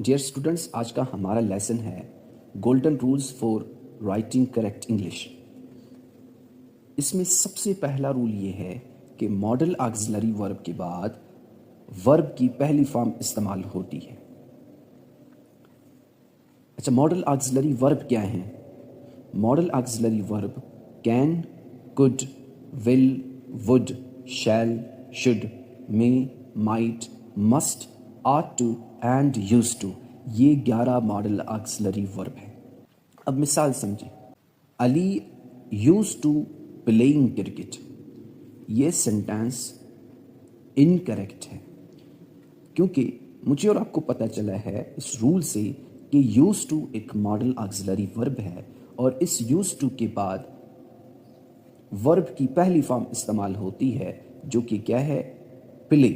Dear students, आज का हमारा लेसन है golden rules for writing correct English. इसमें सबसे पहला रूल ये है कि मॉडल ऑक्सिलरी वर्ब के बाद वर्ब की पहली फॉर्म इस्तेमाल होती है। अच्छा, मॉडल ऑक्सिलरी वर्ब क्या है? Modal auxiliary verb can, could, will, would, shall, should, may, might, must, ought to and used to, ये 11 मॉडल ऑक्सिलरी वर्ब है। अब मिसाल समझिए, Ali used to playing cricket. ये सेंटेंस इनकरेक्ट है क्योंकि मुझे और आपको पता चला है इस रूल से कि यूज्ड टू एक मॉडल ऑक्सिलरी वर्ब है और इस यूज्ड टू के बाद वर्ब की पहली फॉर्म इस्तेमाल होती है जो कि क्या है? प्ले।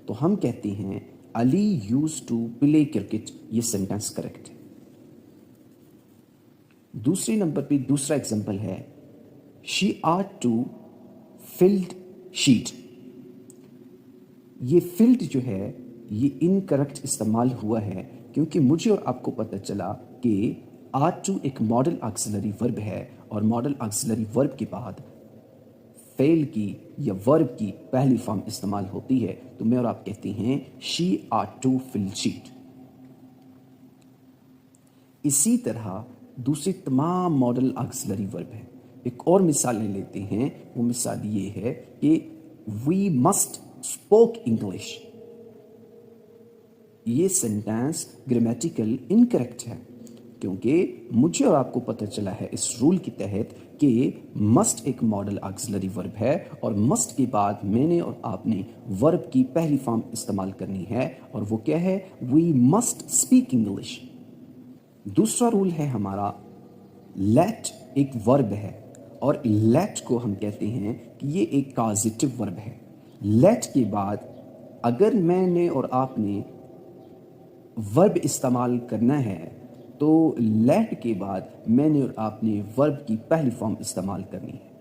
तो हम कहते हैं Ali used to play cricket. ये सेंटेंस करेक्ट है। दूसरे नंबर पे दूसरा एग्जांपल है she ought to filled sheet. ये फिल्ड जो है ये इनकरेक्ट इस्तेमाल हुआ है क्योंकि मुझे और आपको पता चला कि ought टू एक मॉडल ऑक्सिलरी वर्ब है और मॉडल ऑक्सिलरी वर्ब के बाद फेल की या वर्ब की पहली फॉर्म इस्तेमाल होती है। तो मैं और आप कहते हैं she ought to fill sheet. इसी तरह दूसरी तमाम मॉडल ऑक्सिलरी वर्ब है। एक और मिसाल ले लेते हैं। वो मिसाल ये है कि वी मस्ट स्पोक इंग्लिश। ये सेंटेंस ग्रामेटिकल इनकरेक्ट है क्योंकि मुझे और आपको पता चला है इस रूल के तहत कि मस्ट एक मॉडल ऑक्सिलरी वर्ब है और मस्ट के बाद मैंने और आपने वर्ब की पहली फॉर्म इस्तेमाल करनी है और वो क्या है? We must speak English. दूसरा रूल है हमारा लेट एक वर्ब है और लेट को हम कहते हैं कि ये एक कॉजेटिव वर्ब है। लेट के बाद अगर मैंने और आपने वर्ब इस्तेमाल करना है तो लेट के बाद मैंने और आपने वर्ब की पहली फॉर्म इस्तेमाल करनी है।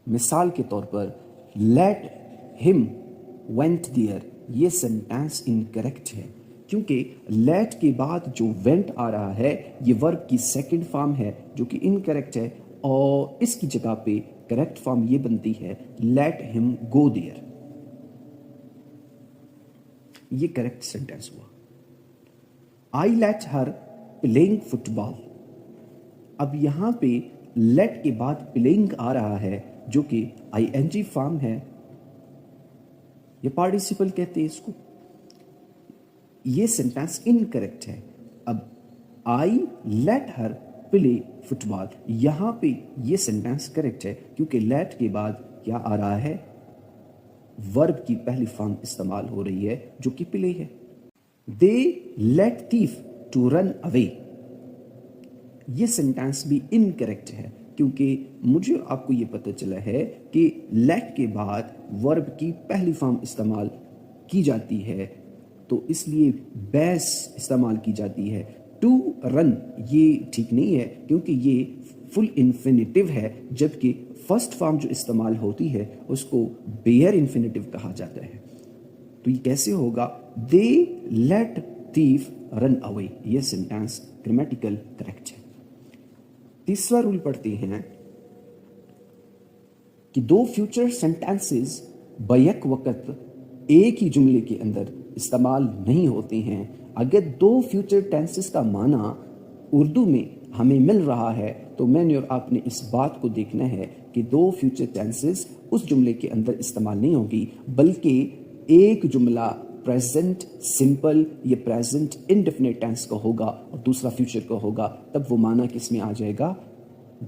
मिसाल के तौर पर लेट हिम वेंट देयर। ये सेंटेंस इनकरेक्ट है क्योंकि लेट के बाद जो वेंट आ रहा है ये वर्ब की सेकंड फॉर्म है जो कि इनकरेक्ट है और इसकी जगह पे करेक्ट फॉर्म ये बनती है लेट हिम गो देयर। ये करेक्ट सेंटेंस हुआ। I let her playing football. अब यहां पे लेट के बाद प्लेइंग आ रहा है जो कि आईएनजी फॉर्म है या पार्टिसिपल कहते हैं इसको। ये सेंटेंस इनकरेक्ट है। अब I let her play football, यहां पे ये सेंटेंस करेक्ट है क्योंकि लेट के बाद क्या आ रहा है? वर्ब की पहली फॉर्म इस्तेमाल हो रही है जो कि प्ले है। They let thief to run away. ये सेंटेंस भी इनकरेक्ट है क्योंकि मुझे आपको ये पता चला है कि लेट के बाद वर्ब की पहली फॉर्म इस्तेमाल की जाती है तो इसलिए बेस इस्तेमाल की जाती है। टू रन ये ठीक नहीं है क्योंकि ये फुल इन्फिनिटिव है जबकि फर्स्ट फॉर्म जो इस्तेमाल होती है उसको बेयर इन्फिनिटिव कहा जाता है। तो ये कैसे होगा? दे लेट थीफ रन अवे। ये सेंटेंस ग्रामेटिकल करेक्ट है। तीसरा रूल पढ़ते हैं कि दो फ्यूचर सेंटेंसेस बैक वक्त एक ही जुमले के अंदर इस्तेमाल नहीं होते हैं। अगर दो फ्यूचर टेंसेस का माना उर्दू में हमें मिल रहा है तो मैंने और आपने इस बात को देखना है कि दो फ्यूचर टेंसेस उस जुमले के अंदर इस्तेमाल नहीं होगी बल्कि एक जुमला प्रेजेंट सिंपल या प्रेजेंट इंडेफिनिट टेंस का होगा और दूसरा फ्यूचर का होगा। तब वो माना किस में आ जाएगा?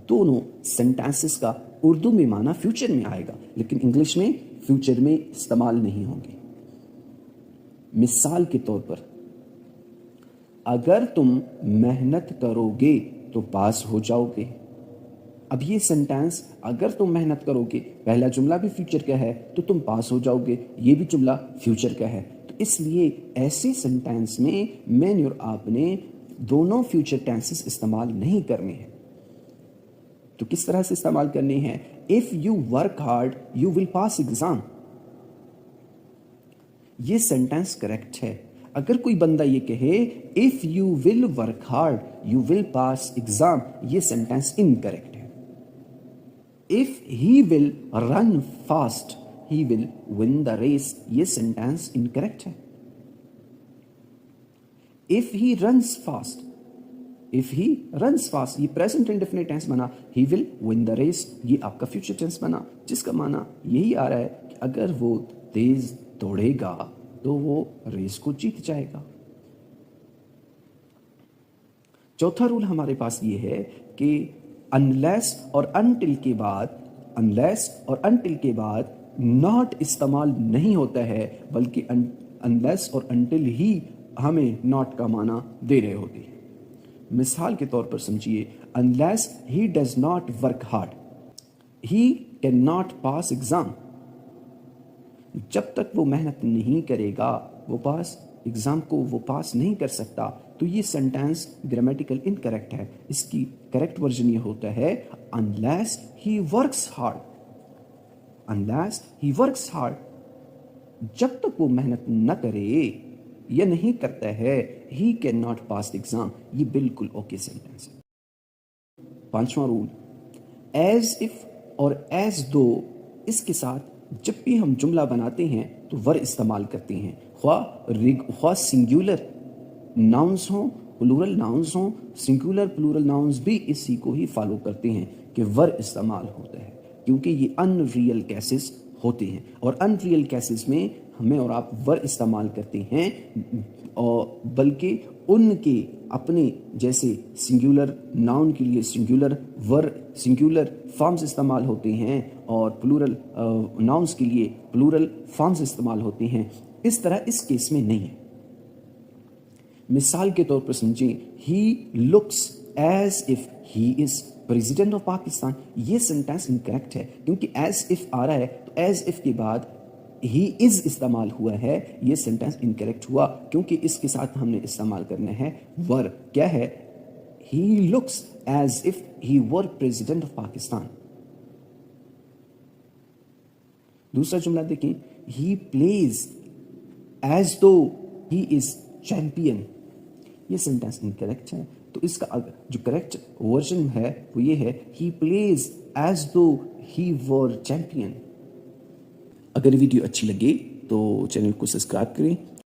दोनों सेंटेंसेस का उर्दू में माना फ्यूचर में आएगा लेकिन इंग्लिश में फ्यूचर में इस्तेमाल नहीं होंगे। मिसाल के तौर पर अगर तुम मेहनत करोगे तो पास हो जाओगे। अब ये सेंटेंस अगर तुम मेहनत करोगे, पहला जुमला भी फ्यूचर का है तो तुम पास हो जाओगे, ये भी जुमला फ्यूचर का है। तो इसलिए ऐसे सेंटेंस में मैंने और आपने दोनों फ्यूचर टेंसेस इस्तेमाल नहीं करने हैं। तो किस तरह से इस्तेमाल करने हैं? If you work hard you will pass exam. ये सेंटेंस करेक्ट है। अगर कोई बंदा ये कहे if you will work hard you will pass exam, ये सेंटेंस इनकरेक्ट है। If he will run fast he will win the race, ये सेंटेंस इनकरेक्ट है। If he runs fast, if he runs fast, ये present indefinite tense बना। He will win the race, ये आपका future tense बना, जिसका माना यही आ रहा है कि अगर वो तेज दौड़ेगा तो वो रेस को जीत जाएगा। चौथा रूल हमारे पास ये है कि अनलेस और अनटिल के बाद, अनलेस और अनटिल के बाद नॉट इस्तेमाल नहीं होता है, बल्कि अनलेस और अनटिल ही हमें नॉट का माना दे रहे होते हैं। मिसाल के तौर पर समझिए, unless he does not work hard he can not pass exam. जब तक वो मेहनत नहीं करेगा वो एग्जाम को वो पास नहीं कर सकता। तो ये सेंटेंस ग्रामेटिकल इनकरेक्ट है। इसकी करेक्ट वर्जन ये होता है unless he works hard, unless he works hard, जब तक वो मेहनत न करे या नहीं करता है he can not pass exam, ये बिल्कुल ओके सेंटेंस है। पांचवा रूल, एज इफ और एज दो, इसके साथ जब भी हम जुमला बनाते हैं तो वर इस्तेमाल करते हैं, ख्वाह सिंगुलर नाउन्स हों, प्लूरल नाउन्स हों। सिंगुलर प्लूरल नाउन्स भी इसी को ही फॉलो करते हैं कि वर इस्तेमाल होता है, क्योंकि ये अनरियल केसेस होते हैं और अनरियल केसेस में हमें और आप वर इस्तेमाल करते हैं, और बल्कि उनके अपने जैसे सिंगुलर नाउन के लिए सिंगुलर वर, सिंगुलर फॉर्म्स इस्तेमाल होते हैं और प्लूरल नाउन्स के लिए प्लूरल फॉर्म्स इस्तेमाल होते हैं। इस तरह इस केस में नहीं है। मिसाल के तौर पर समझें, he looks as if he is president of Pakistan, ये सेंटेंस इनकरेक्ट है, क्योंकि एज इफ आ रहा है तो एज इफ के बाद ही इज इस्तेमाल हुआ है, ये सेंटेंस इनकरेक्ट हुआ, क्योंकि इसके साथ हमने इस्तेमाल करना है वर। क्या है? He looks as if he were president of Pakistan. दूसरा जुमला देखें, he plays as though he is champion, ये सेंटेंस इनकरेक्ट है। तो इसका जो करेक्ट वर्जन है वो ये है, ही प्लेज एज दो ही वर चैंपियन। अगर वीडियो अच्छी लगे तो चैनल को सब्सक्राइब करें